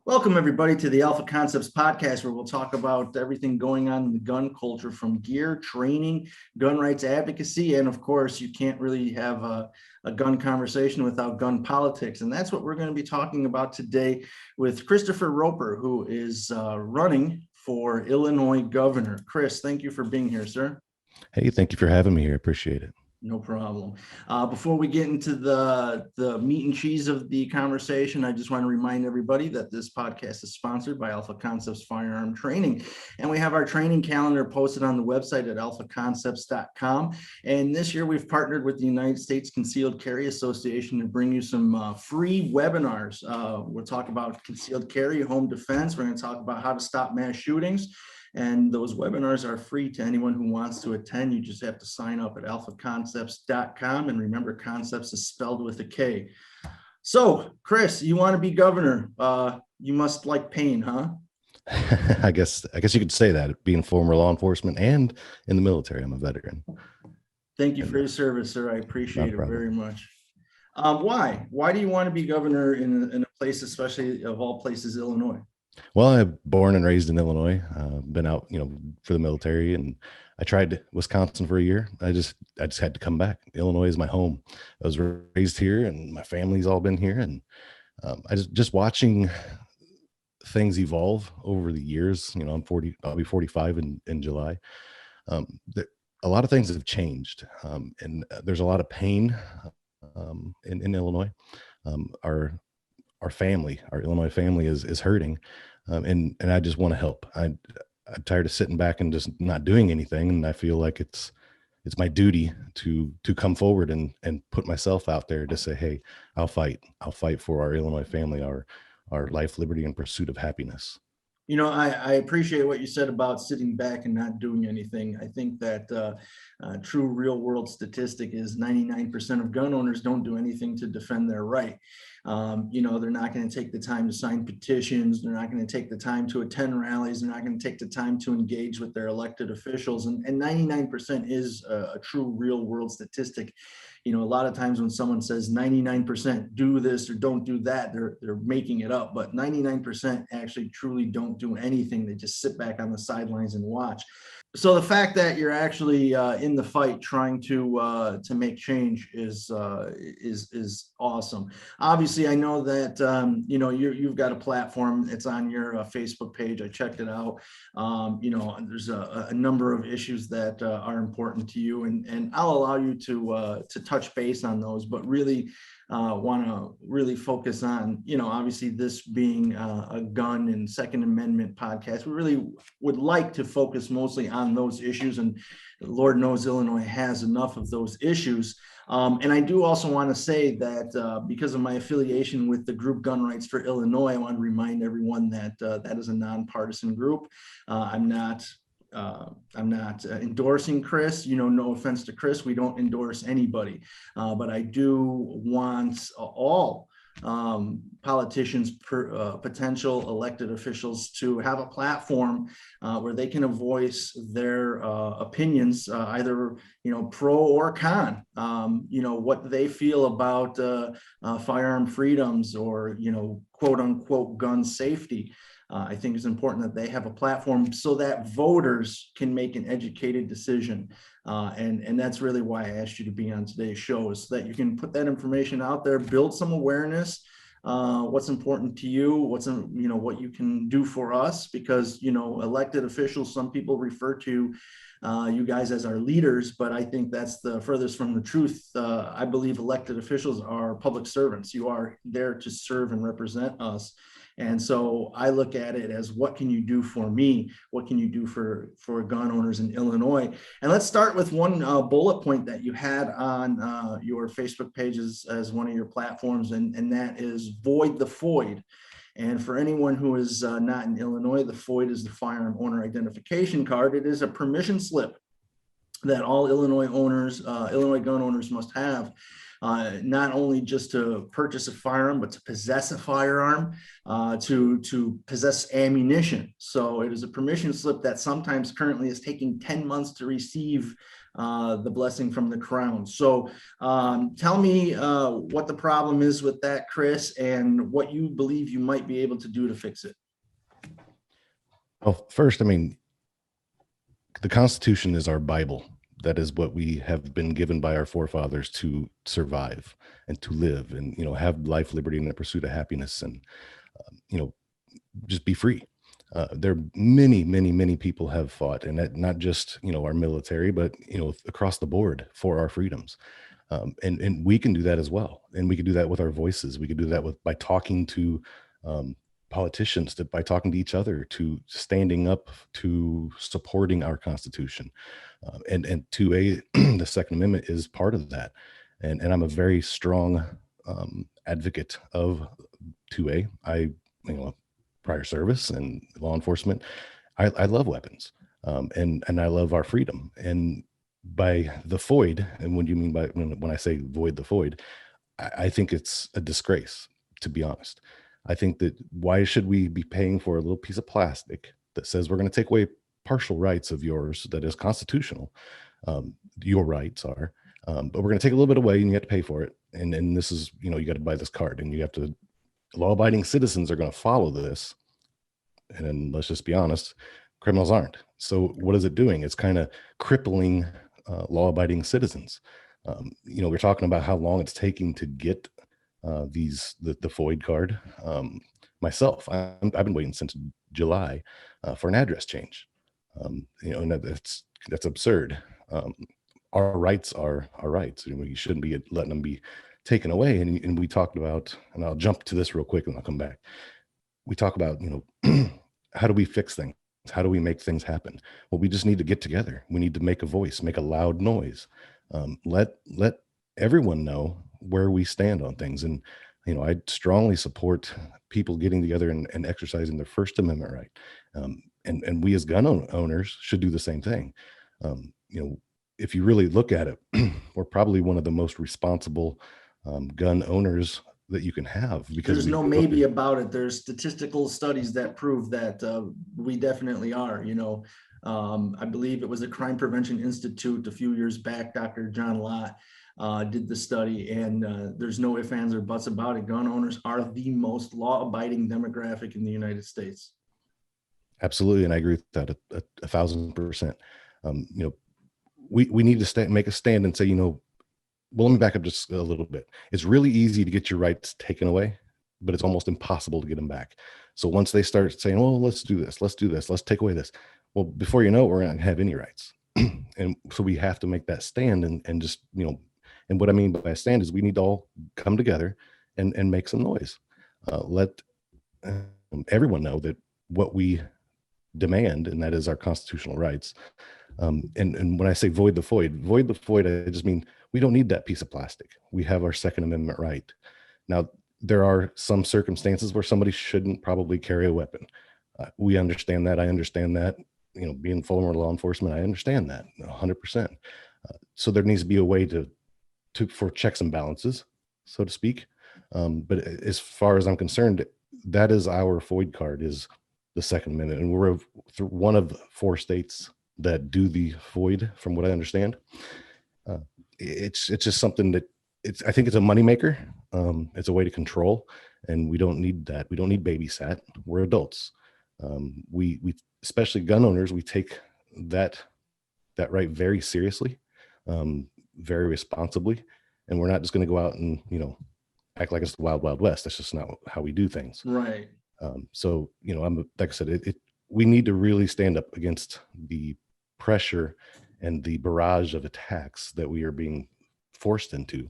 Welcome, everybody, to the Alpha Koncepts podcast, where we'll talk about everything going on in the gun culture, from gear, training, gun rights advocacy, and of course, you can't really have a gun conversation without gun politics. And that's what we're going to be talking about today with Christopher Roper, who is running for Illinois governor. Chris, thank you for being here, sir. Hey, thank you for having me here. Appreciate it. No problem. Before we get into the meat and cheese of the conversation, I just want to remind everybody that this podcast is sponsored by Alpha Koncepts Firearm Training. And we have our training calendar posted on the website at alphakoncepts.com. And this year we've partnered with the United States Concealed Carry Association to bring you some free webinars. We'll talk about concealed carry, home defense. We're going to talk about how to stop mass shootings. And those webinars are free to anyone who wants to attend. You just have to sign up at alphakoncepts.com. And remember, Koncepts is spelled with a K. So, Chris, you want to be governor. You must like pain, huh? I guess you could say that, being former law enforcement and in the military. I'm a veteran. Thank you for your service, sir. I appreciate it very much. Why? Why do you want to be governor in a place, especially of all places, Illinois? Well, I'm born and raised in Illinois. Been out, for the military, and I tried Wisconsin for a year. I just had to come back. Illinois is my home. I was raised here, and my family's all been here. And I just watching things evolve over the years. I'm 40. I'll be 45 in July. A lot of things have changed, and there's a lot of pain in Illinois. Our family, our Illinois family is hurting. And I just want to help. I'm tired of sitting back and just not doing anything. And I feel like it's my duty to come forward and put myself out there to say, hey, I'll fight for our Illinois family, our life, liberty, and pursuit of happiness. I appreciate what you said about sitting back and not doing anything. I think that true real world statistic is 99% of gun owners don't do anything to defend their right. They're not going to take the time to sign petitions. They're not going to take the time to attend rallies. They're not going to take the time to engage with their elected officials. And 99% is a true real world statistic. A lot of times when someone says 99% do this or don't do that, they're making it up. But 99% actually truly don't do anything. They just sit back on the sidelines and watch. So the fact that you're actually in the fight trying to make change is awesome. Obviously, I know that you've got a platform. It's on your Facebook page. I checked it out. There's a number of issues that are important to you, and I'll allow you to touch base on those. But really, want to really focus on, obviously this being a gun and Second Amendment podcast, we really would like to focus mostly on those issues. And Lord knows Illinois has enough of those issues. And I do also want to say that because of my affiliation with the group Gun Rights for Illinois, I want to remind everyone that that is a nonpartisan group. I'm not endorsing Chris, no offense to Chris, we don't endorse anybody, but I do want all politicians, potential elected officials, to have a platform where they can voice their opinions, either pro or con, what they feel about firearm freedoms or quote unquote gun safety. I think it's important that they have a platform so that voters can make an educated decision. And that's really why I asked you to be on today's show, is so that you can put that information out there, build some awareness, what's important to you, what you can do for us, because, elected officials, some people refer to you guys as our leaders, but I think that's the furthest from the truth. I believe elected officials are public servants. You are there to serve and represent us. And so I look at it as, what can you do for me? What can you do for gun owners in Illinois? And let's start with one bullet point that you had on your Facebook pages as one of your platforms, and that is void the FOID. And for anyone who is not in Illinois, the FOID is the Firearm Owner Identification Card. It is a permission slip that all Illinois gun owners must have not only just to purchase a firearm, but to possess a firearm, to possess ammunition. So it is a permission slip that sometimes currently is taking 10 months to receive the blessing from the crown. So tell me what the problem is with that, Chris, and what you believe you might be able to do to fix it. Well, first, I mean, the Constitution is our Bible. That is what we have been given by our forefathers to survive and to live and, have life, liberty, and the pursuit of happiness and, just be free. There are many people have fought, and that not just, our military, but, across the board for our freedoms. And we can do that as well. And we can do that with our voices. We can do that by talking to politicians, by talking to each other, to standing up, to supporting our Constitution. And 2A, the Second Amendment is part of that. And I'm a very strong advocate of 2A. Prior service and law enforcement, I love weapons, and I love our freedom. And by the FOID, and what do you mean by when I say void the FOID, I think it's a disgrace, to be honest. I think that why should we be paying for a little piece of plastic that says we're going to take away partial rights of yours that is constitutional? Your rights are, but we're going to take a little bit away, and you have to pay for it. And this is, you got to buy this card, and you have to. Law-abiding citizens are going to follow this, and then let's just be honest, criminals aren't. So what is it doing? It's kind of crippling law-abiding citizens. We're talking about how long it's taking to get the FOID card. Myself, I've been waiting since July for an address change. And that's absurd. Our rights are our rights, and we shouldn't be letting them be taken away. And we talked about, and I'll jump to this real quick and I'll come back. We talk about, how do we fix things? How do we make things happen? Well, we just need to get together. We need to make a voice, make a loud noise. Let everyone know where we stand on things. And, I strongly support people getting together and exercising their First Amendment right. And we as gun owners should do the same thing. If you really look at it, we're probably one of the most responsible gun owners that you can have, because there's no maybe about it. There's statistical studies that prove that we definitely are. I believe it was the Crime Prevention Institute a few years back. Dr. John Lott did the study, and there's no ifs, ands, or buts about it. Gun owners are the most law-abiding demographic in the United States. Absolutely, and I agree with that 1,000%. We need to make a stand and say, well, let me back up just a little bit. It's really easy to get your rights taken away, but it's almost impossible to get them back. So once they start saying, well, let's do this, let's take away this. Well, before you know it, we're not going to have any rights. And so we have to make that stand and just, and what I mean by a stand is we need to all come together and make some noise. Let everyone know that what we demand, and that is our constitutional rights. And when I say void the FOID, I just mean we don't need that piece of plastic. We have our Second Amendment right. Now, there are some circumstances where somebody shouldn't probably carry a weapon. We understand that. I understand that. Being former law enforcement, I understand that 100%. So there needs to be a way for checks and balances, so to speak. But as far as I'm concerned, that is our FOID card, is the Second Amendment, and we're one of 4 states that do the FOID, from what I understand. It's just something that I think it's a moneymaker. It's a way to control, and we don't need that. We don't need babysat. We're adults. We especially gun owners, we take that right very seriously, very responsibly, and we're not just going to go out and act like it's the wild, wild west. That's just not how we do things. Right. So like I said, we need to really stand up against the pressure and the barrage of attacks that we are being forced into.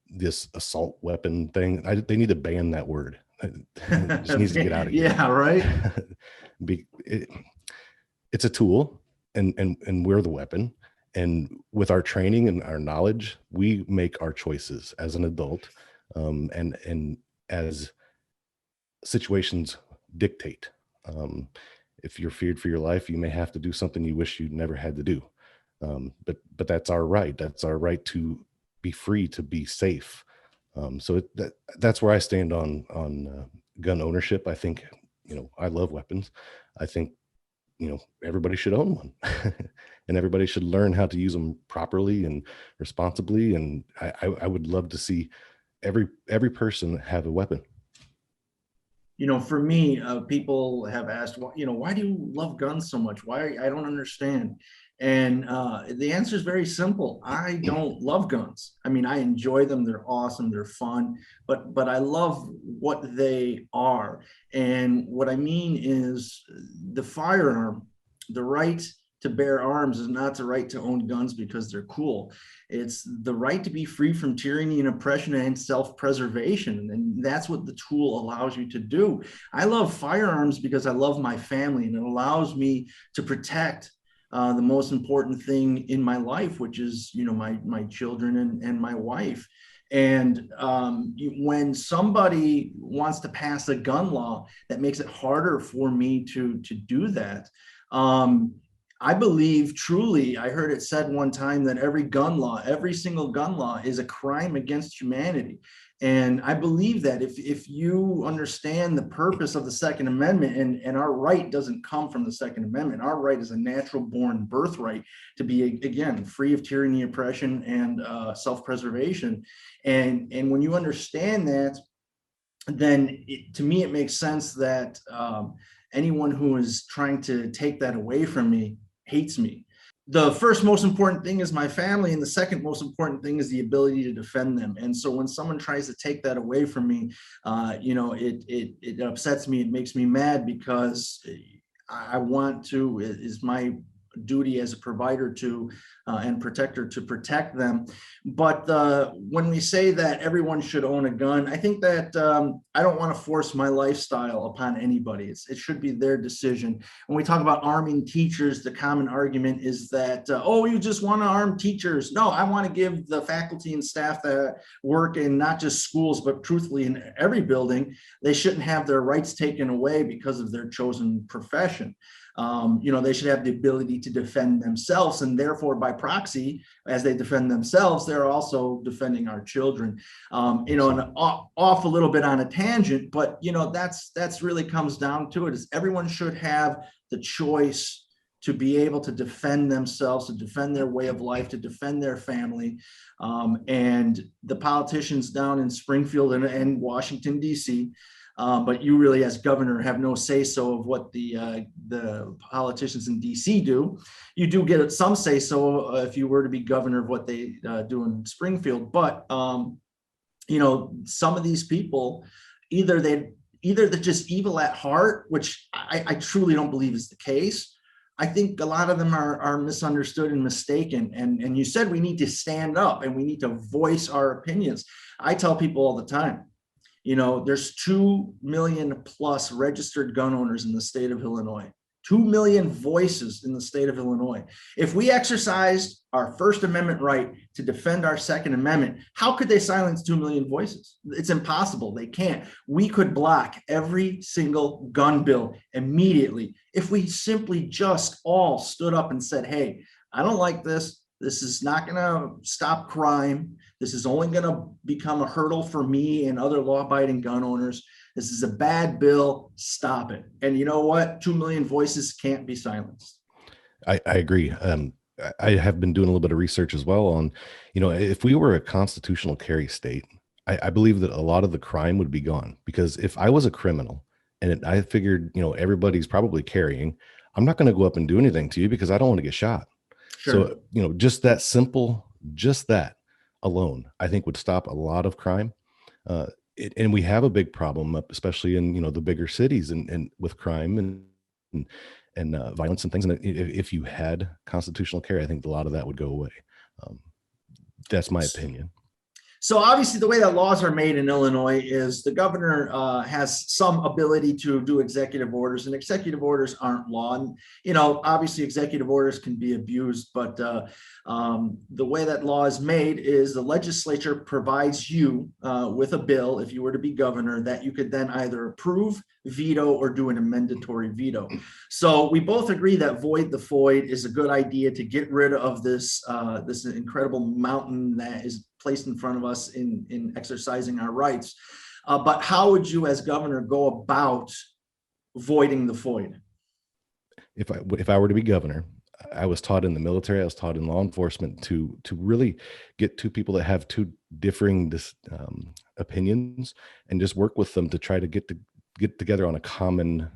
This assault weapon thing, they need to ban that word. It just needs to get out of here. Yeah, right. It's a tool, and we're the weapon. And with our training and our knowledge, we make our choices as an adult, and as situations dictate. If you're feared for your life, you may have to do something you wish you never had to do. But that's our right. That's our right to be free to be safe. So that's where I stand on gun ownership. I think, I love weapons. I think, everybody should own one and everybody should learn how to use them properly and responsibly. And I would love to see every person have a weapon. For me, people have asked, why do you love guns so much? Why? I don't understand. And the answer is very simple. I don't love guns. I mean, I enjoy them. They're awesome. They're fun, but I love what they are. And what I mean is the firearm, the right to bear arms is not the right to own guns because they're cool. It's the right to be free from tyranny and oppression and self-preservation. And that's what the tool allows you to do. I love firearms because I love my family, and it allows me to protect the most important thing in my life, which is, my children and my wife. And when somebody wants to pass a gun law that makes it harder for me to do that, I believe truly, I heard it said one time that every single gun law is a crime against humanity. And I believe that if you understand the purpose of the Second Amendment, and our right doesn't come from the Second Amendment, our right is a natural born birthright to be, again, free of tyranny, oppression, and self-preservation. And when you understand that, then to me, it makes sense that anyone who is trying to take that away from me hates me. The first most important thing is my family, and the second most important thing is the ability to defend them. And so when someone tries to take that away from me, it upsets me. It makes me mad because I want to, it is my duty as a provider to and protector to protect them. But when we say that everyone should own a gun, I think that I don't want to force my lifestyle upon anybody. It should be their decision. When we talk about arming teachers, the common argument is that, you just want to arm teachers. No, I want to give the faculty and staff that work in not just schools, but truthfully in every building, they shouldn't have their rights taken away because of their chosen profession. They should have the ability to defend themselves, and therefore by proxy, as they defend themselves, they're also defending our children. And off a little bit on a tangent, but that's really comes down to it, is everyone should have the choice to be able to defend themselves, to defend their way of life, to defend their family. And the politicians down in Springfield and Washington, D.C., but you really, as governor, have no say-so of what the politicians in DC do. You do get some say-so if you were to be governor of what they do in Springfield. But some of these people, either they're just evil at heart, which I truly don't believe is the case. I think a lot of them are misunderstood and mistaken. And you said we need to stand up and we need to voice our opinions. I tell people all the time, there's 2 million plus registered gun owners in the state of Illinois, 2 million voices in the state of Illinois. If we exercised our First Amendment right to defend our Second Amendment, how could they silence 2 million voices? It's impossible. They can't. We could block every single gun bill immediately if we simply just all stood up and said, hey, I don't like this. This is not going to stop crime. This is only going to become a hurdle for me and other law-abiding gun owners. This is a bad bill. Stop it. And you know what? 2 million voices can't be silenced. I agree. I have been doing a little bit of research as well on, if we were a constitutional carry state, I believe that a lot of the crime would be gone. Because if I was a criminal and I figured, everybody's probably carrying, I'm not going to go up and do anything to you because I don't want to get shot. Sure. So, just that alone, I think would stop a lot of crime. And we have a big problem, especially in, the bigger cities and with crime and violence and things. And if you had constitutional carry, I think a lot of that would go away. That's my opinion. So obviously the way that laws are made in Illinois is the governor has some ability to do executive orders, and executive orders aren't law. And, obviously executive orders can be abused, but the way that law is made is the legislature provides you with a bill, if you were to be governor, that you could then either approve, veto, or do an amendatory veto. So we both agree that void the FOID is a good idea to get rid of this incredible mountain that is placed in front of us in exercising our rights. But how would you as governor go about voiding the FOID? If I were to be governor, I was taught in the military, I was taught in law enforcement to really get two people that have two differing opinions and just work with them to try to get together on a common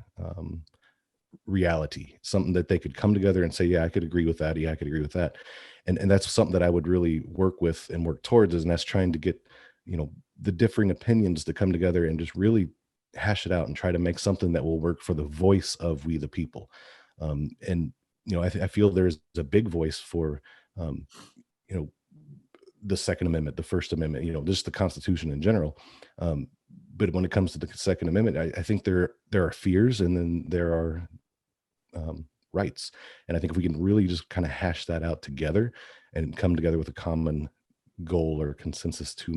reality, something that they could come together and say, yeah, I could agree with that. Yeah, I could agree with that. And that's something that I would really work with and work towards, and that's trying to get, the differing opinions to come together and just really hash it out and try to make something that will work for the voice of we the people. And I feel there's a big voice for you know the Second Amendment, the First Amendment, just the Constitution in general. But when it comes to the Second Amendment, I think there are fears, and then there are rights. And I think if we can really just kind of hash that out together and come together with a common goal or consensus to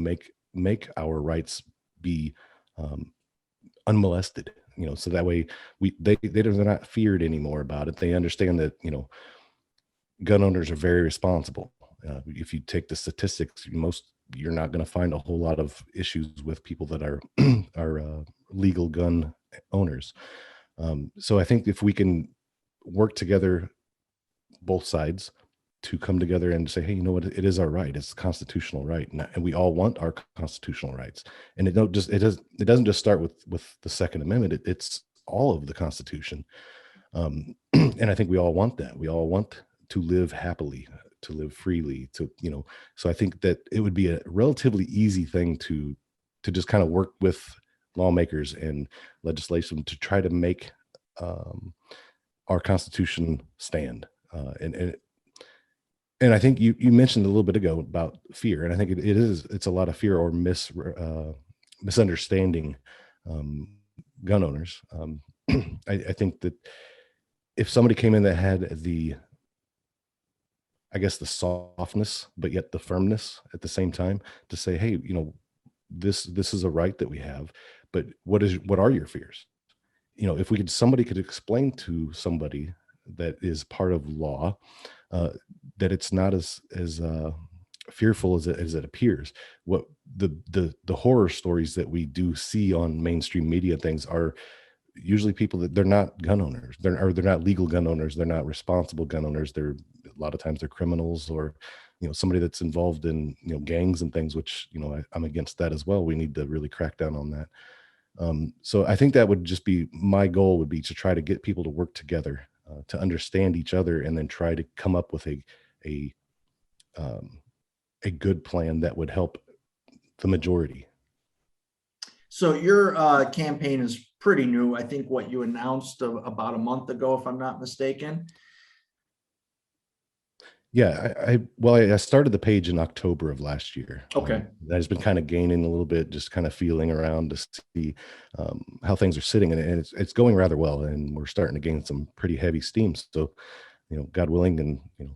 make our rights be unmolested, so that way they're not feared anymore about it. They understand that, gun owners are very responsible. If you take the statistics, you're not going to find a whole lot of issues with people that are legal gun owners. So I think if we can work together, both sides, to come together and say, hey, you know what, it is our right. It's a constitutional right, and we all want our constitutional rights. And it doesn't just start with the Second Amendment. It's all of the Constitution. And I think we all want that. We all want to live happily, to live freely, so I think that it would be a relatively easy thing to just kind of work with lawmakers and legislation to try to make our Constitution stand. And I think you mentioned a little bit ago about fear, and I think it's a lot of fear or misunderstanding gun owners. I think that if somebody came in that had the softness, but yet the firmness at the same time, to say, hey, this is a right that we have, but what are your fears? If somebody could explain to somebody that is part of law, that it's not as fearful as it appears. What the horror stories that we do see on mainstream media things are usually people that they're not gun owners. They're not legal gun owners. They're not responsible gun owners. A lot of times they're criminals, or somebody that's involved in gangs and things, which I'm against that as well. We need to really crack down on that. So I think that would just be my goal, would be to try to get people to work together, to understand each other, and then try to come up with a good plan that would help the majority. So your campaign is pretty new. I think what you announced about a month ago, if I'm not mistaken. Yeah, I started the page in October of last year. Okay. I've just been kind of gaining a little bit, just kind of feeling around to see how things are sitting, and it's going rather well, and we're starting to gain some pretty heavy steam. So, God willing, and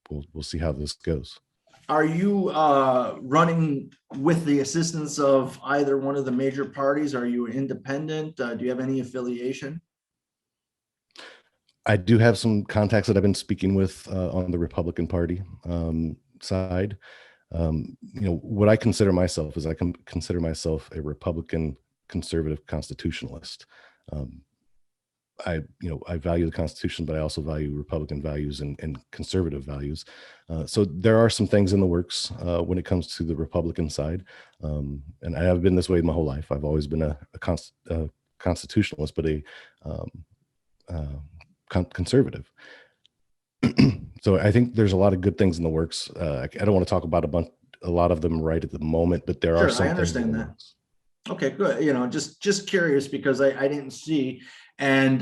we'll see how this goes. Are you running with the assistance of either one of the major parties? Are you independent? Do you have any affiliation? I do have some contacts that I've been speaking with on the Republican Party side. What I consider myself is, I consider myself a Republican conservative constitutionalist. I value the Constitution, but I also value Republican values and conservative values. So there are some things in the works when it comes to the Republican side. And I have been this way my whole life. I've always been a constitutionalist, but a conservative. So I think there's a lot of good things in the works. I don't want to talk about a lot of them right at the moment, but there are some. I understand that. Okay, good. Just curious, because I didn't see. And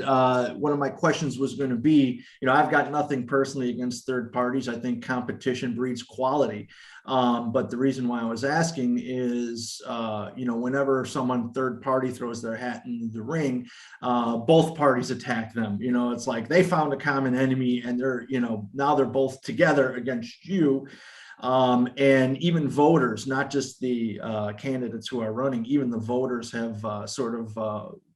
one of my questions was going to be, I've got nothing personally against third parties. I think competition breeds quality. But the reason why I was asking is, whenever someone third party throws their hat in the ring, both parties attack them. It's like they found a common enemy, and they're, now they're both together against you. And even voters, not just the candidates who are running, even the voters have sort of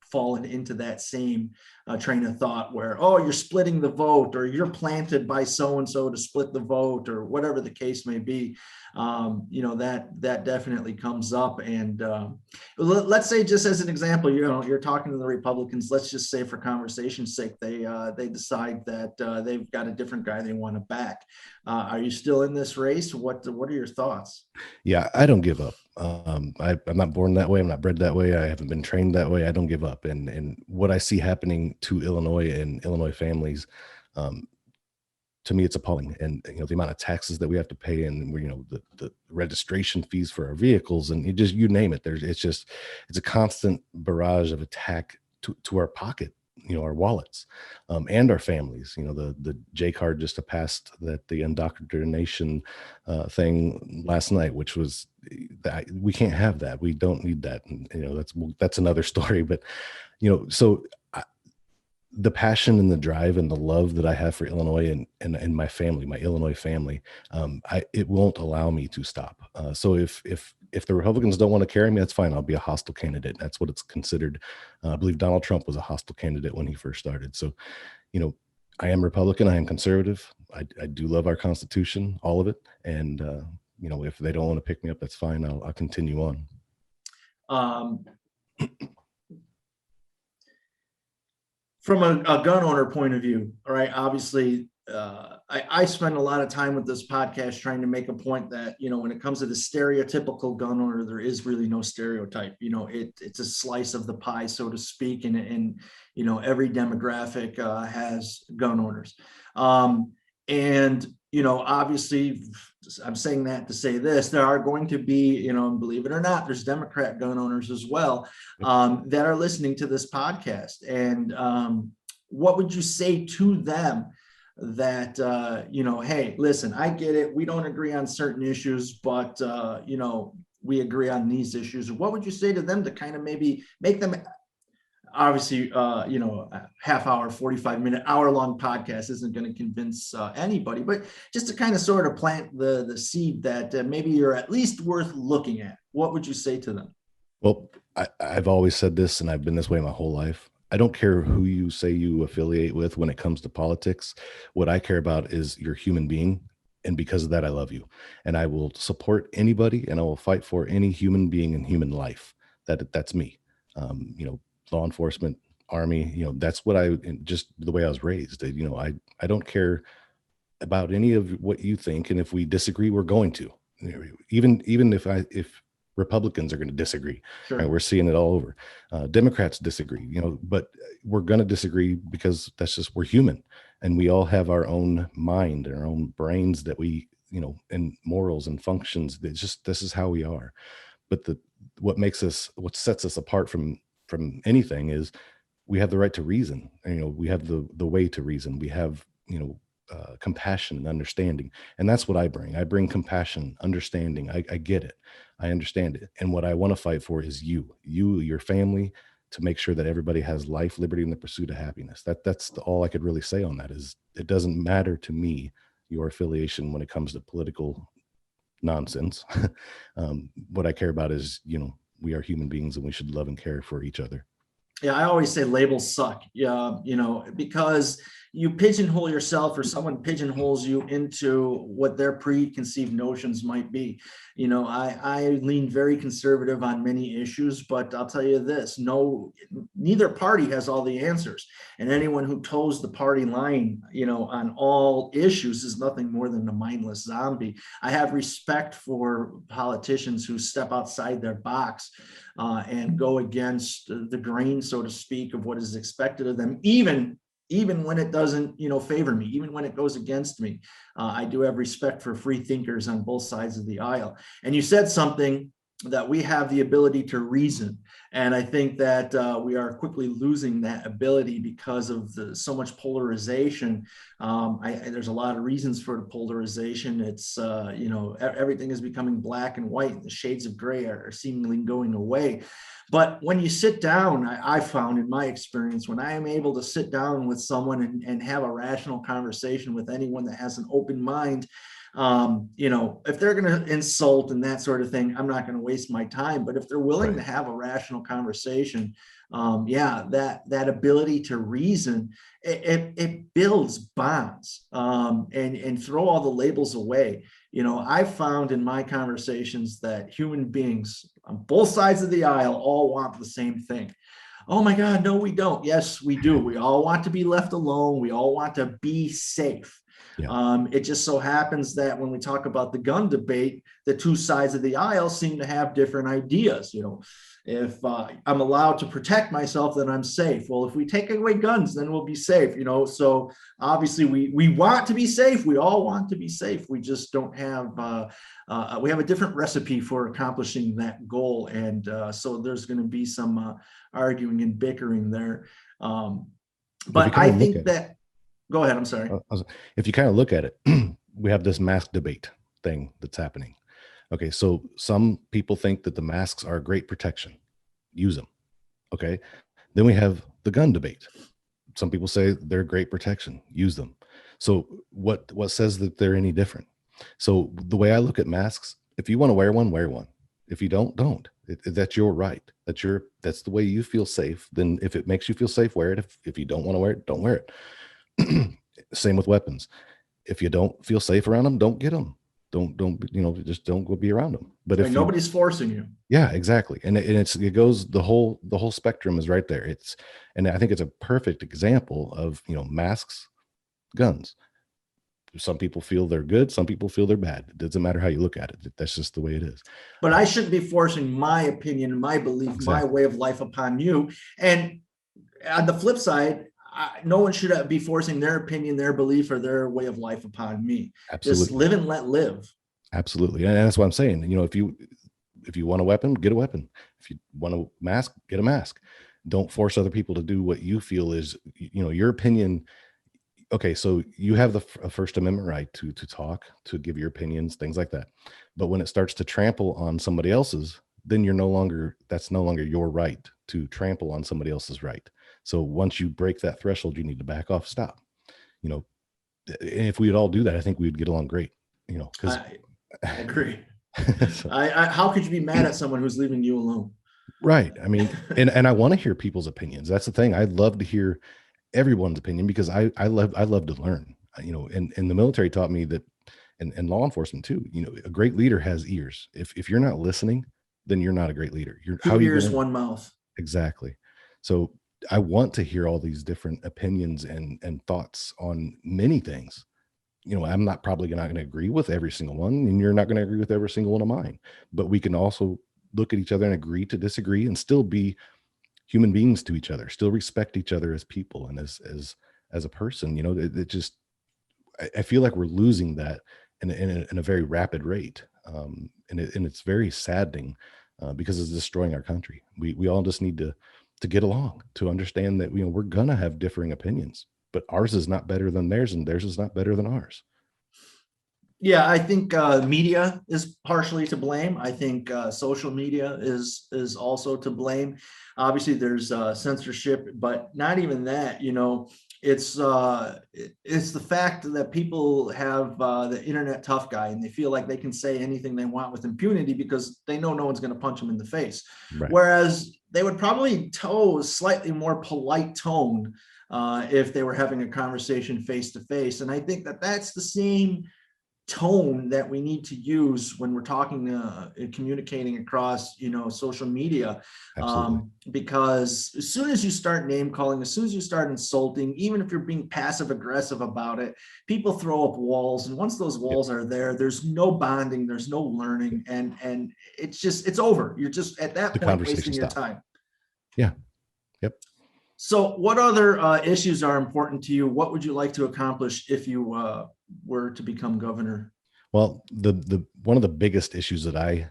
fallen into that same train of thought where, oh, you're splitting the vote, or you're planted by so-and-so to split the vote, or whatever the case may be. that definitely comes up. And let's say, just as an example, you're talking to the Republicans. Let's just say, for conversation's sake, they decide that they've got a different guy they want to back. Are you still in this race? What are your thoughts? Yeah, I don't give up. I'm not born that way. I'm not bred that way. I haven't been trained that way. I don't give up. And what I see happening to Illinois and Illinois families, um, to me, it's appalling. And the amount of taxes that we have to pay, and the registration fees for our vehicles, and you name it. It's a constant barrage of attack to our pocket, our wallets, and our families. The J card just passed, that the indoctrination thing last night, which was that we can't have that. We don't need that. And that's another story. But so the passion and the drive and the love that I have for Illinois and my family, my Illinois family, it won't allow me to stop. So if the Republicans don't want to carry me, that's fine. I'll be a hostile candidate. That's what it's considered. I believe Donald Trump was a hostile candidate when he first started. So, I am Republican. I am conservative. I do love our Constitution, all of it. And, if they don't want to pick me up, that's fine. I'll continue on. From a gun owner point of view, all right, obviously, I spend a lot of time with this podcast trying to make a point that, when it comes to the stereotypical gun owner, there is really no stereotype. It's a slice of the pie, so to speak, and every demographic has gun owners. And obviously, I'm saying that to say this: there are going to be, believe it or not, there's Democrat gun owners as well that are listening to this podcast. And what would you say to them that, hey, listen, I get it. We don't agree on certain issues, but, we agree on these issues. What would you say to them to kind of maybe make them, obviously, a half hour, 45-minute, hour-long podcast isn't going to convince anybody, but just to kind of sort of plant the seed that maybe you're at least worth looking at. What would you say to them? Well, I've always said this, and I've been this way my whole life. I don't care who you say you affiliate with when it comes to politics. What I care about is your human being. And because of that, I love you. And I will support anybody, and I will fight for any human being and human life. That's me. Law enforcement, Army, that's what just the way I was raised. I don't care about any of what you think. And if we disagree, we're going to, even if Republicans are going to disagree. Sure. Right? We're seeing it all over. Democrats disagree, but we're going to disagree because we're human, and we all have our own mind and our own brains that we, and morals and functions. This is how we are. But what sets us apart from anything is we have the right to reason. We have the way to reason. We have, compassion and understanding. And that's what I bring. I bring compassion, understanding. I get it. I understand it. And what I want to fight for is your family, to make sure that everybody has life, liberty, and the pursuit of happiness. That's all I could really say on that. Is it doesn't matter to me, your affiliation, when it comes to political nonsense. What I care about is, we are human beings, and we should love and care for each other. Yeah, I always say labels suck. Yeah, because you pigeonhole yourself, or someone pigeonholes you into what their preconceived notions might be. I lean very conservative on many issues, but I'll tell you this: neither party has all the answers, and anyone who toes the party line, on all issues, is nothing more than a mindless zombie. I have respect for politicians who step outside their box and go against the grain, so to speak, of what is expected of them, even when it doesn't, favor me, even when it goes against me. I do have respect for free thinkers on both sides of the aisle. And you said something, that we have the ability to reason. And I think that we are quickly losing that ability because of so much polarization. There's a lot of reasons for the polarization. It's, everything is becoming black and white. The shades of gray are seemingly going away. But when you sit down, I found in my experience, when I am able to sit down with someone and have a rational conversation with anyone that has an open mind, if they're going to insult and that sort of thing, I'm not going to waste my time. But if they're willing to have a rational conversation, Yeah, that ability to reason, it builds bonds, and throw all the labels away. I've found in my conversations that human beings on both sides of the aisle all want the same thing. Oh my God, no, we don't. Yes, we do. We all want to be left alone. We all want to be safe. Yeah. It just so happens that when we talk about the gun debate, the two sides of the aisle seem to have different ideas. If I'm allowed to protect myself, then I'm safe. Well, if we take away guns, then we'll be safe. So obviously we want to be safe. We all want to be safe. We just don't have. We have a different recipe for accomplishing that goal, and so there's going to be some arguing and bickering there. But I think that. Go ahead. I'm sorry. If you kind of look at it, we have this mask debate thing that's happening. Okay, so some people think that the masks are a great protection. Use them. Okay, then we have the gun debate. Some people say they're great protection. Use them. So what says that they're any different? So the way I look at masks, if you want to wear one, wear one. If you don't. That's your right. That's the way you feel safe. Then if it makes you feel safe, wear it. If you don't want to wear it, don't wear it. Same with weapons. If you don't feel safe around them, don't get them. Just don't go be around them. But if nobody's forcing you. Yeah, exactly. And it goes, the whole spectrum is right there. And I think it's a perfect example of, masks, guns. Some people feel they're good. Some people feel they're bad. It doesn't matter how you look at it. That's just the way it is. But I shouldn't be forcing my opinion, my belief, my way of life upon you. And on the flip side, no one should be forcing their opinion, their belief, or their way of life upon me. Absolutely. Just live and let live. Absolutely. And that's what I'm saying. If you want a weapon, get a weapon. If you want a mask, get a mask. Don't force other people to do what you feel is, your opinion. Okay, so you have the First Amendment right to talk, to give your opinions, things like that. But when it starts to trample on somebody else's, then that's no longer your right to trample on somebody else's right. So once you break that threshold, you need to back off, stop. And if we'd all do that, I think we'd get along great. Because I agree. So, how could you be mad at someone who's leaving you alone? Right. I mean, and I want to hear people's opinions. That's the thing. I'd love to hear everyone's opinion because I love to learn. And the military taught me that, and law enforcement too. A great leader has ears. If you're not listening, then you're not a great leader. Two ears, one mouth. Exactly. So I want to hear all these different opinions and thoughts on many things. I'm not probably not going to agree with every single one, and you're not going to agree with every single one of mine. But we can also look at each other and agree to disagree and still be human beings to each other, still respect each other as people and as a person. I feel like we're losing that in a very rapid rate. And it's very saddening because it's destroying our country. We all just need to get along, to understand that, we're going to have differing opinions, but ours is not better than theirs and theirs is not better than ours. Yeah, I think media is partially to blame. I think social media is also to blame. Obviously, there's censorship, but not even that. It's the fact that people have the internet tough guy, and they feel like they can say anything they want with impunity because they know no one's going to punch them in the face. Right. Whereas they would probably toe a slightly more polite tone if they were having a conversation face to face. And I think that that's the same tone that we need to use when we're talking and communicating across social media, because as soon as you start name calling, as soon as you start insulting, even if you're being passive aggressive about it, people throw up walls, and once those walls are there's no bonding, there's no learning, and it's over. You're just at that point wasting your time. Yeah. Yep. So what other issues are important to you? What would you like to accomplish if you were to become governor? Well, the one of the biggest issues that I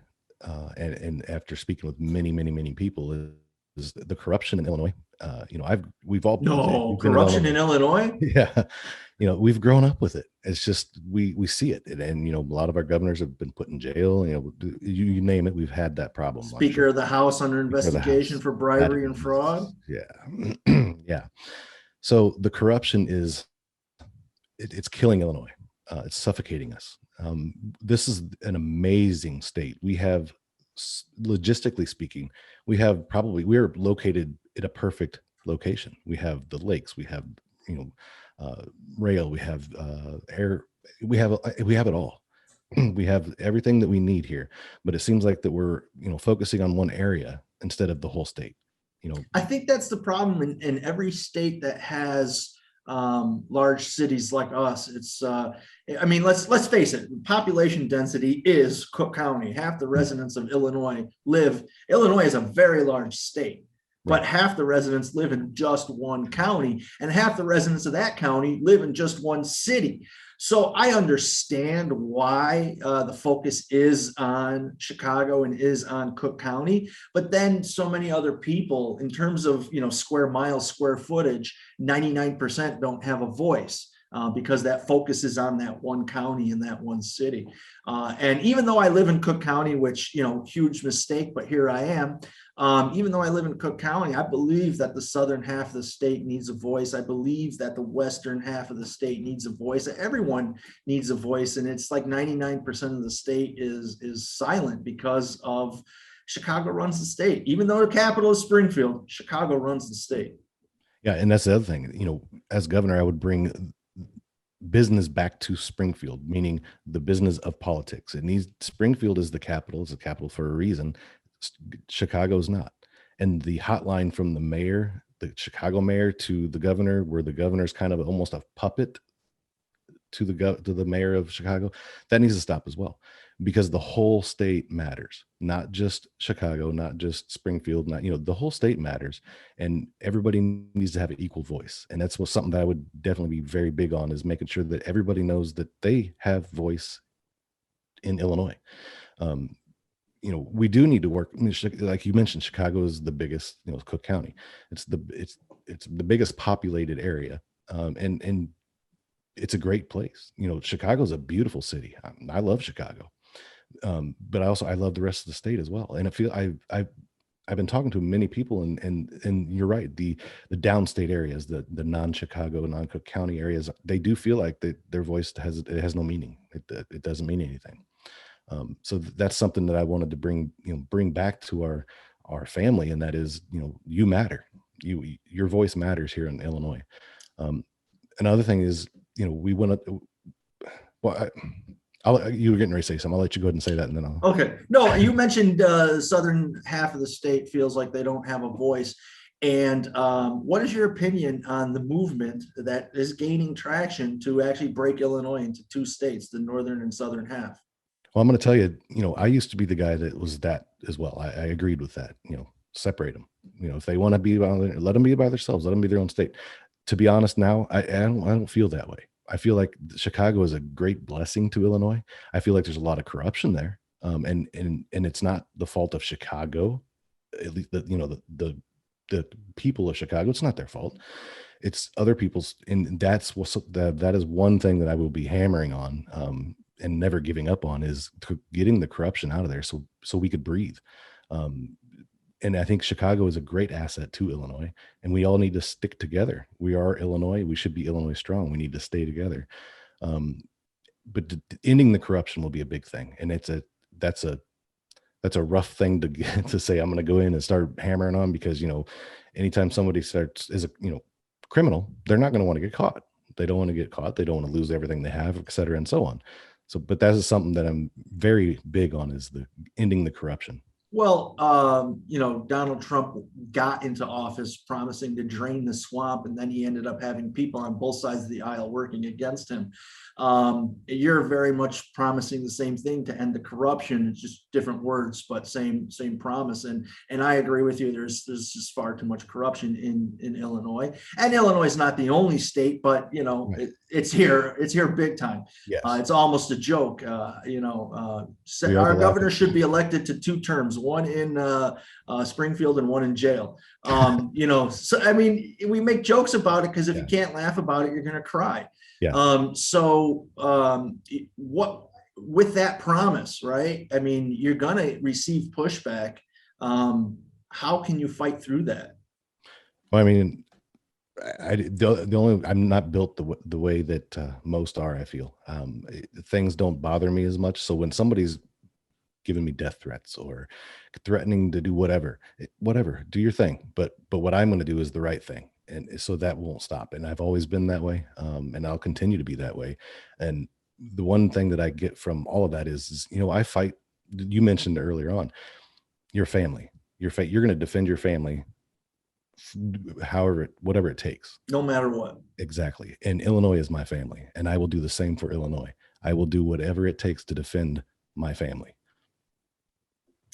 and after speaking with many people is the corruption in Illinois. We've all corruption in Illinois. Yeah, we've grown up with it. It's just we see it, and a lot of our governors have been put in jail. You name it, we've had that problem. Speaker of the House under investigation for bribery and fraud. Yeah, yeah. So the corruption it's killing Illinois. It's suffocating us. This is an amazing state. We have, logistically speaking, we're located at a perfect location. We have the lakes, we have, you know, rail, we have air, we have it all. We have everything that we need here, but it seems like that we're, you know, focusing on one area instead of the whole state. You know, I think that's the problem in every state that has large cities like us. It's I mean, let's face it, population density is Cook County. Half the residents of Illinois live. Illinois is a very large state, but right. half the residents live in just one county, and half the residents of that county live in just one city. So I understand why the focus is on Chicago and is on Cook County, but then so many other people, in terms of, you know, square miles, square footage, 99% don't have a voice. Because that focus is on that one county and that one city. And even though I live in Cook County, which, you know, huge mistake, but here I am. Even though I live in Cook County, I believe that the southern half of the state needs a voice. I believe that the western half of the state needs a voice. Everyone needs a voice. And it's like 99% of the state is silent because of Chicago runs the state. Even though the capital is Springfield, Chicago runs the state. Yeah. And that's the other thing, you know, as governor, I would bring business back to Springfield, meaning the business of politics. It needs, Springfield is the capital. It's a capital for a reason. Chicago's not. And the hotline from the mayor, the Chicago mayor, to the governor, where the governor's kind of almost a puppet to the mayor of Chicago, that needs to stop as well, because the whole state matters, not just Chicago, not just Springfield, not, you know, the whole state matters, and everybody needs to have an equal voice. And that's something that I would definitely be very big on, is making sure that everybody knows that they have voice in Illinois. You know, we do need to work. I mean, like you mentioned, Chicago is the biggest, you know, Cook County. It's the biggest populated area, and it's a great place. You know, Chicago's a beautiful city. I love Chicago, but I love the rest of the state as well. And I feel I've been talking to many people, and you're right. The downstate areas, the non-Chicago, non-Cook County areas, they do feel like their voice has no meaning. It doesn't mean anything. So that's something that I wanted to bring back to our family, and that is, you know, you matter. Your voice matters here in Illinois. Another thing is, you know, we want to. Well, you were getting ready to say something. I'll let you go ahead and say that, and then I'll. Okay. No, you mentioned southern half of the state feels like they don't have a voice. And what is your opinion on the movement that is gaining traction to actually break Illinois into two states, the northern and southern half? Well, I'm going to tell you, you know, I used to be the guy that was that as well. I agreed with that. You know, separate them. You know, if they want to be, let them be by themselves. Let them be their own state. To be honest, now I don't feel that way. I feel like Chicago is a great blessing to Illinois. I feel like there's a lot of corruption there, and it's not the fault of Chicago. At least the people of Chicago. It's not their fault. It's other people's, and that is one thing that I will be hammering on, and never giving up on, is getting the corruption out of there, so we could breathe. And I think Chicago is a great asset to Illinois, and we all need to stick together. We are Illinois. We should be Illinois strong. We need to stay together. But ending the corruption will be a big thing. And that's a rough thing to get to say. I'm going to go in and start hammering on, because, you know, anytime somebody starts as a, you know, criminal, they're not going to want to get caught. They don't want to get caught. They don't want to lose everything they have, et cetera, and so on. So, but that is something that I'm very big on, is the ending the corruption. Well, you know, Donald Trump got into office promising to drain the swamp, and then he ended up having people on both sides of the aisle working against him. You're very much promising the same thing, to end the corruption. It's just different words, but same promise. And I agree with you. There's just far too much corruption in Illinois, and Illinois is not the only state, but, you know, Right. It's here big time. Yes. It's almost a joke. You know, our governor should be elected to 2 terms, one in Springfield and one in jail. You know, so I mean, we make jokes about it, because if you can't laugh about it, you're going to cry. Yeah. What, with that promise, right? I mean, you're going to receive pushback. How can you fight through that? Well, I mean, I'm not built the way that most are. I feel things don't bother me as much. So when somebody's giving me death threats or threatening to do whatever, do your thing. But what I'm going to do is the right thing. And so that won't stop. And I've always been that way. And I'll continue to be that way. And the one thing that I get from all of that is, I fight. You mentioned earlier on your family, you're going to defend your family, whatever it takes. No matter what. Exactly. And Illinois is my family, and I will do the same for Illinois. I will do whatever it takes to defend my family.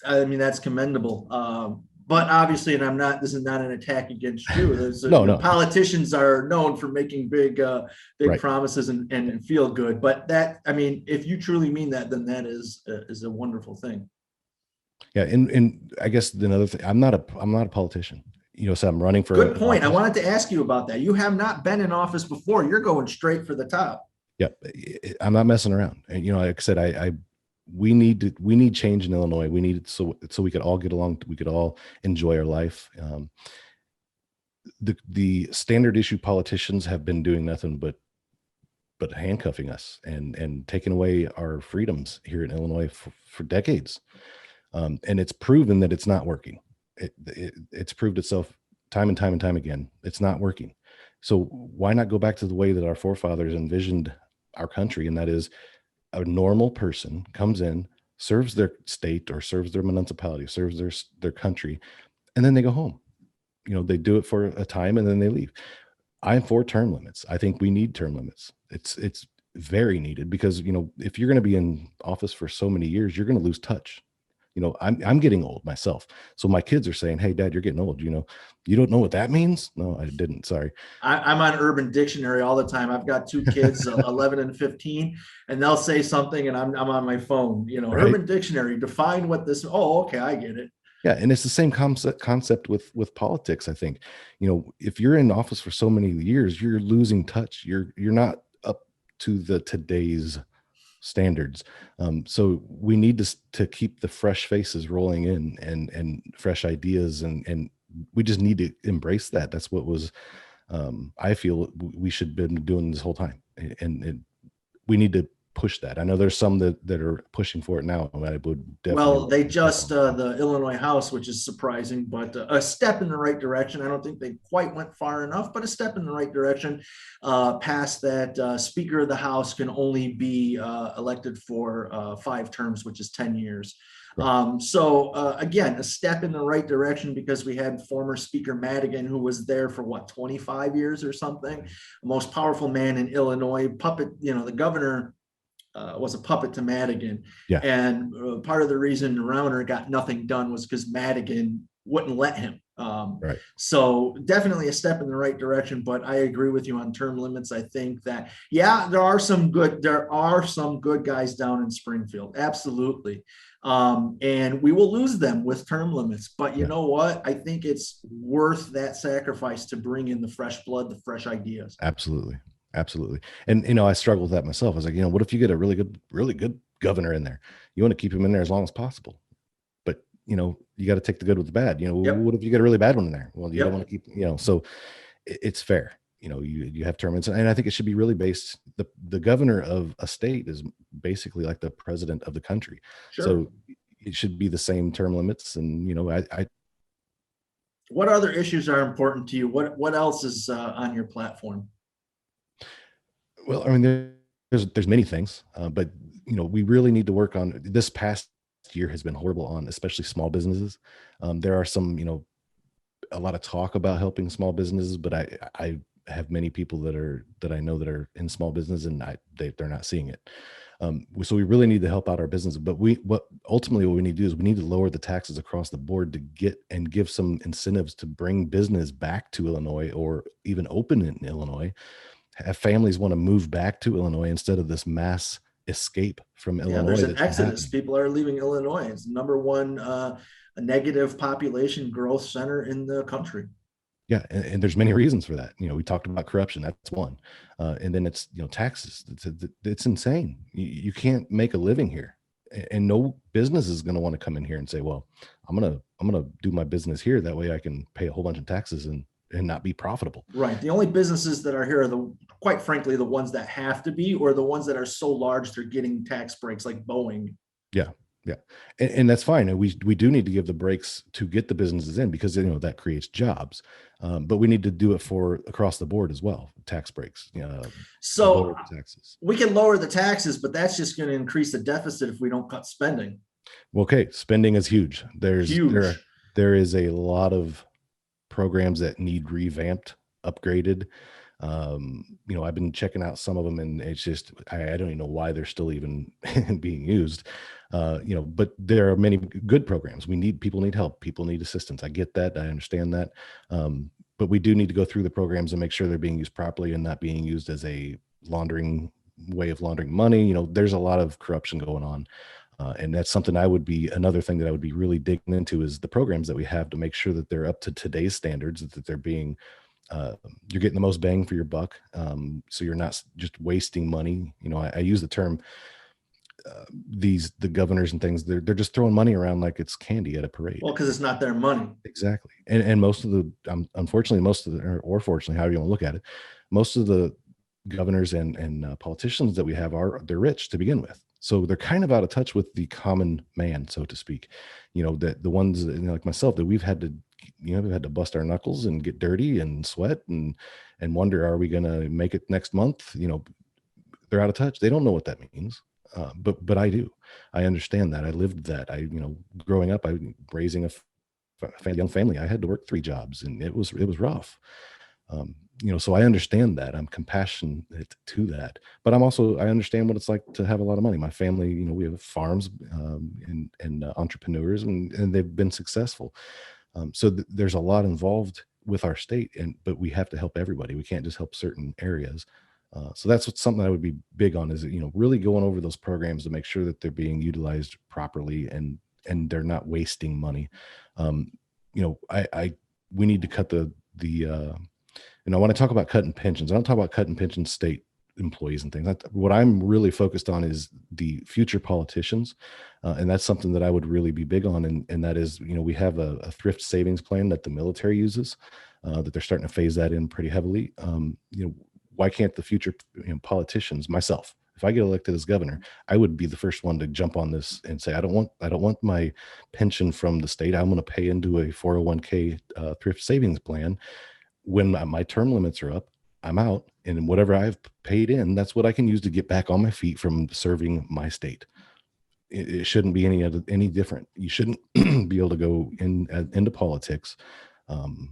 I mean, that's commendable. But obviously, and this is not an attack against you. No. Politicians are known for making big Right. promises and feel good. But that, I mean, if you truly mean that, then that is a wonderful thing. Yeah. And I guess another thing, I'm not a politician. So I'm running for. Good point. I wanted to ask you about that. You have not been in office before. You're going straight for the top. Yep. I'm not messing around. And, like I said, we need change in Illinois. We need it so we could all get along. We could all enjoy our life. The standard issue politicians have been doing nothing but handcuffing us and taking away our freedoms here in Illinois for decades. And it's proven that it's not working. It's proved itself time and time again. It's not working. So why not go back to the way that our forefathers envisioned our country? And that is, a normal person comes in, serves their state or serves their municipality, serves their country, and then they go home. They do it for a time and then they leave. I'm for term limits. I think we need term limits. It's very needed because, if you're going to be in office for so many years, you're going to lose touch. I'm getting old myself. So my kids are saying, "Hey, Dad, you're getting old. You don't know what that means?" No, I didn't. Sorry. I'm on Urban Dictionary all the time. I've got two kids, 11 and 15, and they'll say something and I'm on my phone, right? Urban Dictionary, define what this, oh, okay, I get it. Yeah. And it's the same concept with politics. I think, if you're in office for so many years, you're losing touch. You're not up to today's standards. So we need to keep the fresh faces rolling in and fresh ideas. And we just need to embrace that. That's what was, I feel we should have been doing this whole time. And we need to push that. I know there's some that are pushing for it now. I would definitely. Well, they just the Illinois House, which is surprising, but a step in the right direction. I don't think they quite went far enough, but a step in the right direction. Passed that Speaker of the House can only be elected for 5 terms, which is 10 years. Right. Again, a step in the right direction because we had former Speaker Madigan, who was there for 25 years or something, the most powerful man in Illinois. Puppet, the governor was a puppet to Madigan. Yeah. And part of the reason Rauner got nothing done was because Madigan wouldn't let him. Right. So definitely a step in the right direction, but I agree with you on term limits. I think that, there are some good guys down in Springfield. Absolutely. And we will lose them with term limits, but you know what? I think it's worth that sacrifice to bring in the fresh blood, the fresh ideas. Absolutely. And, I struggle with that myself. I was like, what if you get a really good governor in there? You want to keep him in there as long as possible, but you got to take the good with the bad. What if you get a really bad one in there? Well, you don't want to keep, so it's fair. You have term limits, and I think it should be really based. The governor of a state is basically like the president of the country. Sure. So it should be the same term limits. And, what other issues are important to you? What else is on your platform? Well, I mean, there's many things, but we really need to work on. This past year has been horrible on especially small businesses. There are some, a lot of talk about helping small businesses, but I have many people that I know that are in small business and they're not seeing it. So we really need to help out our business. But ultimately what we need to do is we need to lower the taxes across the board to give some incentives to bring business back to Illinois or even open in Illinois. Have families want to move back to Illinois instead of this mass escape from Illinois. There's an exodus. People are leaving Illinois. It's the number one negative population growth center in the country. Yeah. And there's many reasons for that. We talked about corruption. That's one. And then it's, taxes. It's insane. You can't make a living here. And no business is going to want to come in here and say, well, I'm going to do my business here. That way I can pay a whole bunch of taxes and not be profitable. Right. The only businesses that are here are quite frankly, the ones that have to be, or the ones that are so large, they're getting tax breaks like Boeing. Yeah. Yeah. And that's fine. And we do need to give the breaks to get the businesses in, because, that creates jobs. But we need to do it for across the board as well. Tax breaks, So lower the taxes. we can lower the taxes, but that's just going to increase the deficit if we don't cut spending. Well, okay. Spending is huge. Huge. There is a lot of programs that need revamped, upgraded. I've been checking out some of them, and it's just, I don't even know why they're still even being used. But there are many good programs. People need help. People need assistance. I get that. I understand that. But we do need to go through the programs and make sure they're being used properly and not being used as a way of laundering money. There's a lot of corruption going on. And that's something another thing that I would be really digging into, is the programs that we have to make sure that they're up to today's standards, that they're being, you're getting the most bang for your buck. So you're not just wasting money. I use the term, the governors and things, they're just throwing money around like it's candy at a parade. Well, because it's not their money. Exactly. And most of unfortunately, or fortunately, however you want to look at it, most of the governors and politicians that we have they're rich to begin with. So they're kind of out of touch with the common man, so to speak. That the ones like myself, that we've had to bust our knuckles and get dirty and sweat and wonder, are we going to make it next month? They're out of touch. They don't know what that means. But I do. I understand that. I lived that. Growing up, raising a young family, I had to work 3 jobs, and it was rough. So I understand that. I'm compassionate to that, but I understand what it's like to have a lot of money. My family, we have farms, and entrepreneurs, and they've been successful. So there's a lot involved with our state, but we have to help everybody. We can't just help certain areas. So that's something I would be big on, is, really going over those programs to make sure that they're being utilized properly, and they're not wasting money. We need to cut when I talk about cutting pensions, I don't talk about cutting pensions state employees and things. What I'm really focused on is the future politicians. And that's something that I would really be big on. And that is, we have a thrift savings plan that the military uses, that they're starting to phase that in pretty heavily. Why can't the future politicians, myself, if I get elected as governor, I would be the first one to jump on this and say, I don't want my pension from the state. I'm going to pay into a 401k thrift savings plan. When my term limits are up, I'm out, and whatever I've paid in, that's what I can use to get back on my feet from serving my state. It shouldn't be any different. You shouldn't be able to go into politics, and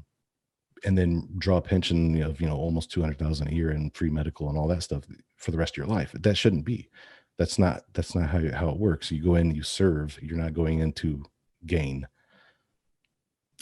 then draw a pension of almost $200,000 a year in free medical and all that stuff for the rest of your life. That shouldn't be. That's not how it works. You go in, you serve. You're not going into gain.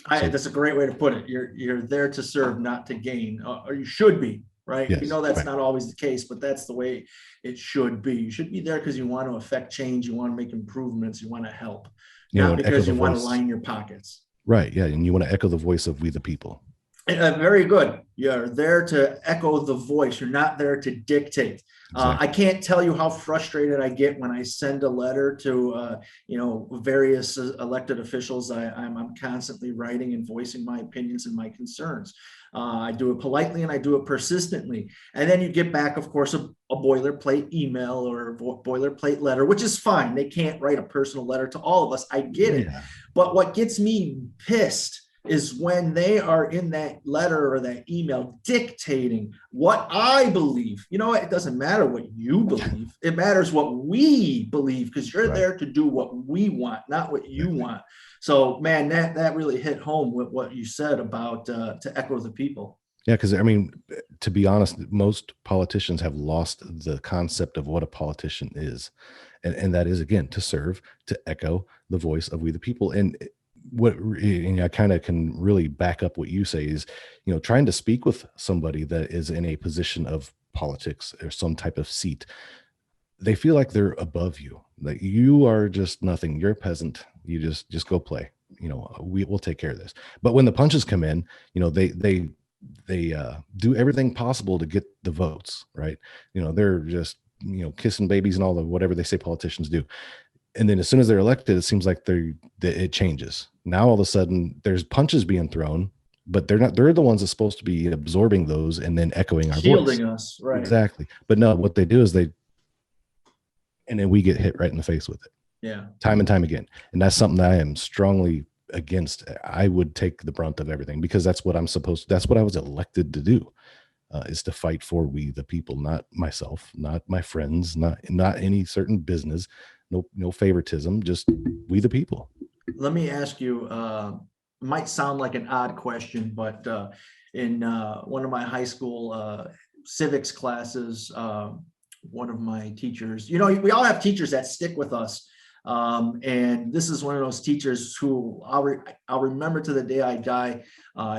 That's a great way to put it. You're there to serve, not to gain, or you should be, right? Yes, That's right. not always the case, but that's the way it should be. You should be there because you want to affect change, you want to make improvements, you want to help, not because you want to line your pockets. Right. Yeah. And you want to echo the voice of we the people. Very good. You're there to echo the voice. You're not there to dictate. Exactly. I can't tell you how frustrated I get when I send a letter to, various elected officials. I'm constantly writing and voicing my opinions and my concerns. I do it politely and I do it persistently. And then you get back, of course, a boilerplate email or boilerplate letter, which is fine. They can't write a personal letter to all of us. I get it. But what gets me pissed is when they are in that letter or that email dictating what I believe. It doesn't matter what you believe. It matters what we believe, because you're there to do what we want, not what you want. So, man, that really hit home with what you said about to echo the people. Yeah, because to be honest, most politicians have lost the concept of what a politician is. And that is, again, to serve, to echo the voice of we the people. And I kind of can really back up what you say is, trying to speak with somebody that is in a position of politics or some type of seat. They feel like they're above you. Like you are just nothing. You're a peasant. You just go play. We'll take care of this. But when the punches come in, they do everything possible to get the votes, right? They're just kissing babies and all the whatever they say politicians do. And then as soon as they're elected, it seems like it changes. Now all of a sudden there's punches being thrown, but they're the ones that's supposed to be absorbing those and then echoing our shielding voice. Us, right? Exactly. But no, what they do is and then we get hit right in the face with it. Yeah. time and time again. And that's something that I am strongly against. I would take the brunt of everything because that's what that's what I was elected to do, is to fight for we the people, not myself, not my friends, not any certain business, no favoritism, just we the people. Let me ask you, might sound like an odd question, but in one of my high school civics classes, one of my teachers, we all have teachers that stick with us. And this is one of those teachers who I'll remember to the day I die.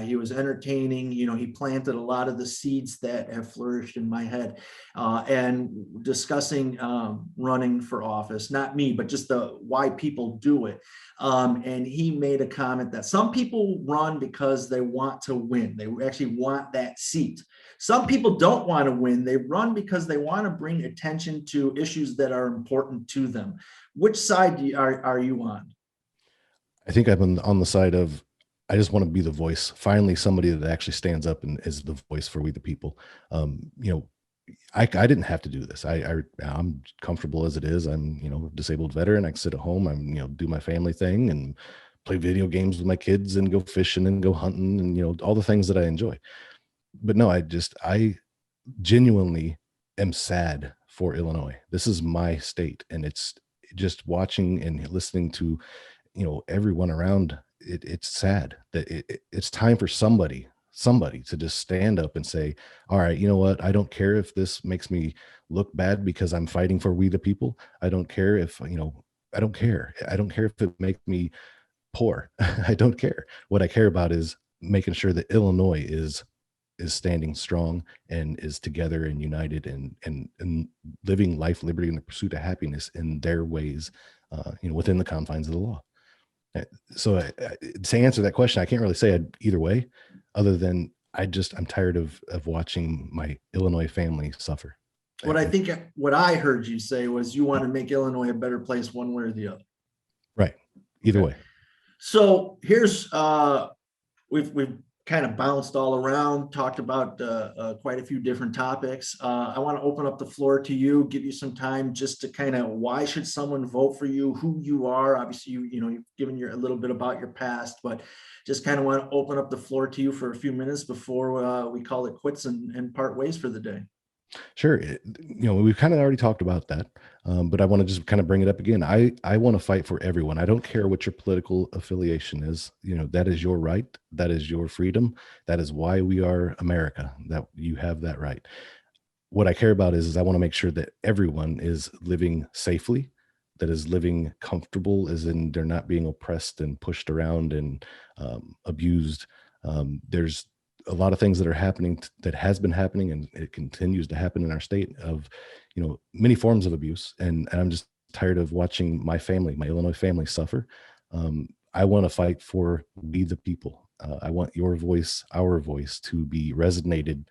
He was entertaining, he planted a lot of the seeds that have flourished in my head. And discussing running for office, not me, but just the why people do it. And he made a comment that some people run because they want to win. They actually want that seat. Some people don't want to win. They run because they want to bring attention to issues that are important to them. Which side are you on? I think I'm on the side of, I just want to be the voice. Finally, somebody that actually stands up and is the voice for we the people. I didn't have to do this. I'm comfortable as it is. I'm, a disabled veteran. I can sit at home. I'm, do my family thing and play video games with my kids and go fishing and go hunting and, all the things that I enjoy. But no, I genuinely am sad for Illinois. This is my state. And it's just watching and listening to, everyone around it. It's sad that it's time for somebody to just stand up and say, all right, you know what? I don't care if this makes me look bad because I'm fighting for we the people. I don't care if, I don't care. I don't care if it makes me poor. I don't care. What I care about is making sure that Illinois is standing strong and is together and united and living life, liberty, and the pursuit of happiness in their ways, within the confines of the law. So to answer that question, I can't really say either way, other than I'm tired of watching my Illinois family suffer. What I heard you say was you want to make Illinois a better place one way or the other. Right. Either way. So here's we've kind of bounced all around, talked about quite a few different topics. I want to open up the floor to you, give you some time just to kind of, why should someone vote for you, who you are. Obviously, you've given a little bit about your past, but just kind of want to open up the floor to you for a few minutes before we call it quits and part ways for the day. Sure. We've kind of already talked about that, but I want to just kind of bring it up again. I want to fight for everyone. I don't care what your political affiliation is. That is your right. That is your freedom. That is why we are America, that you have that right. What I care about is I want to make sure that everyone is living safely, that is living comfortable, as in they're not being oppressed and pushed around and abused. There's a lot of things that are happening, that has been happening, and it continues to happen in our state of, many forms of abuse. And I'm just tired of watching my Illinois family suffer. I want to fight for we the people. I want your voice, our voice, to be resonated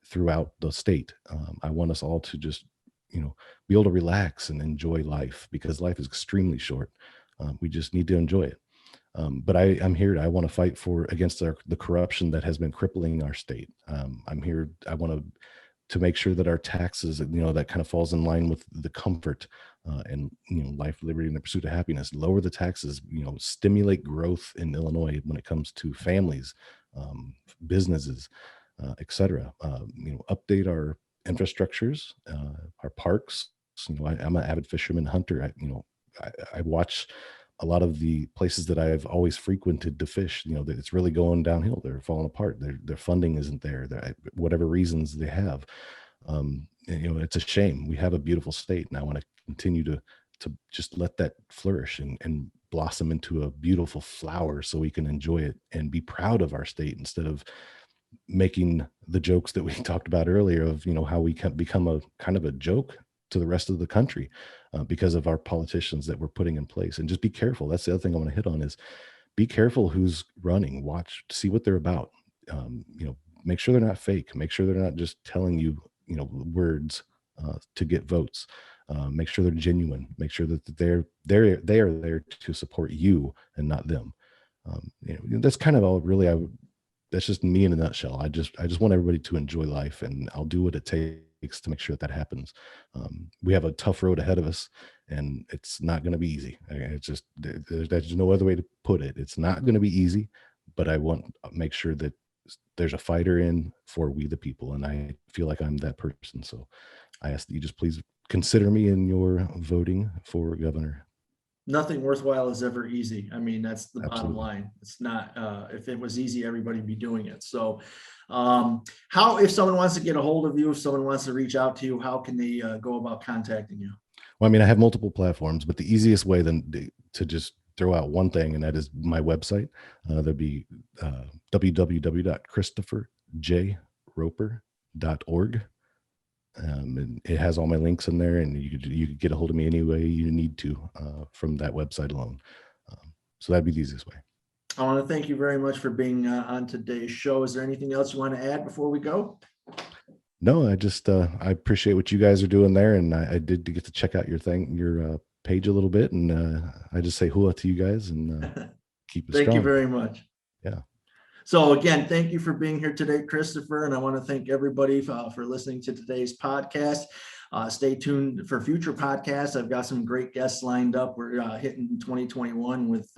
throughout the state. I want us all to just, be able to relax and enjoy life, because life is extremely short. We just need to enjoy it. But I'm here. I want to fight against the corruption that has been crippling our state. I'm here. I want to make sure that our taxes, that kind of falls in line with the comfort and life, liberty, and the pursuit of happiness. Lower the taxes. Stimulate growth in Illinois when it comes to families, businesses, etc. Update our infrastructures, our parks. I'm an avid fisherman, hunter. I watch a lot of the places that I've always frequented to fish, that it's really going downhill. They're falling apart. Their funding isn't there. Whatever reasons they have. It's a shame. We have a beautiful state, and I want to continue to just let that flourish and blossom into a beautiful flower so we can enjoy it and be proud of our state, instead of making the jokes that we talked about earlier of, how we can become a kind of a joke to the rest of the country because of our politicians that we're putting in place. And just be careful. That's the other thing I want to hit on is be careful who's running. Watch, see what they're about. Make sure they're not fake. Make sure they're not just telling you, words to get votes. Make sure they're genuine. Make sure that they are there to support you and not them. That's kind of all really. That's just me in a nutshell. I just want everybody to enjoy life, and I'll do what it takes to make sure that happens. We have a tough road ahead of us, and it's not going to be easy. It's just, there's no other way to put it. It's not going to be easy, but I want to make sure that there's a fighter in for we the people, and I feel like I'm that person. So I ask that you just please consider me in your voting for governor. Nothing worthwhile is ever easy. I mean, that's the bottom Absolutely. line. It's not, if it was easy, everybody'd be doing it. So how, if someone wants to get a hold of you, if someone wants to reach out to you, how can they go about contacting you? Well, I mean, I have multiple platforms, but the easiest way then to just throw out one thing, and that is my website. That'd be www.christopherjroper.org. And it has all my links in there, and you could get a hold of me any way you need to from that website alone. So that'd be the easiest way. I want to thank you very much for being on today's show. Is there anything else you want to add before we go? No, I just I appreciate what you guys are doing there, and I did get to check out your page a little bit, and I just say hula to you guys, and keep it Thank strong. you very much. Yeah. So again, thank you for being here today, Christopher, and I want to thank everybody for listening to today's podcast. Stay tuned for future podcasts. I've got some great guests lined up. We're hitting 2021 with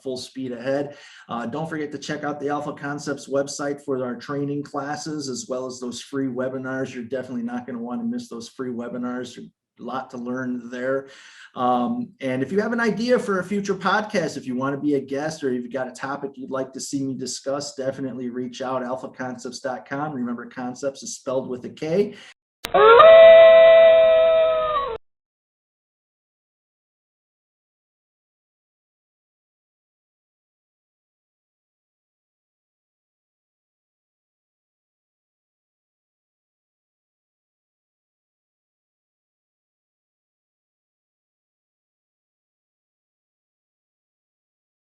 full speed ahead. Don't forget to check out the Alpha Koncepts website for our training classes, as well as those free webinars. You're definitely not going to want to miss those free webinars. A lot to learn there. And if you have an idea for a future podcast, if you want to be a guest, or if you've got a topic you'd like to see me discuss, definitely reach out, alphakoncepts.com. Remember, Koncepts is spelled with a K.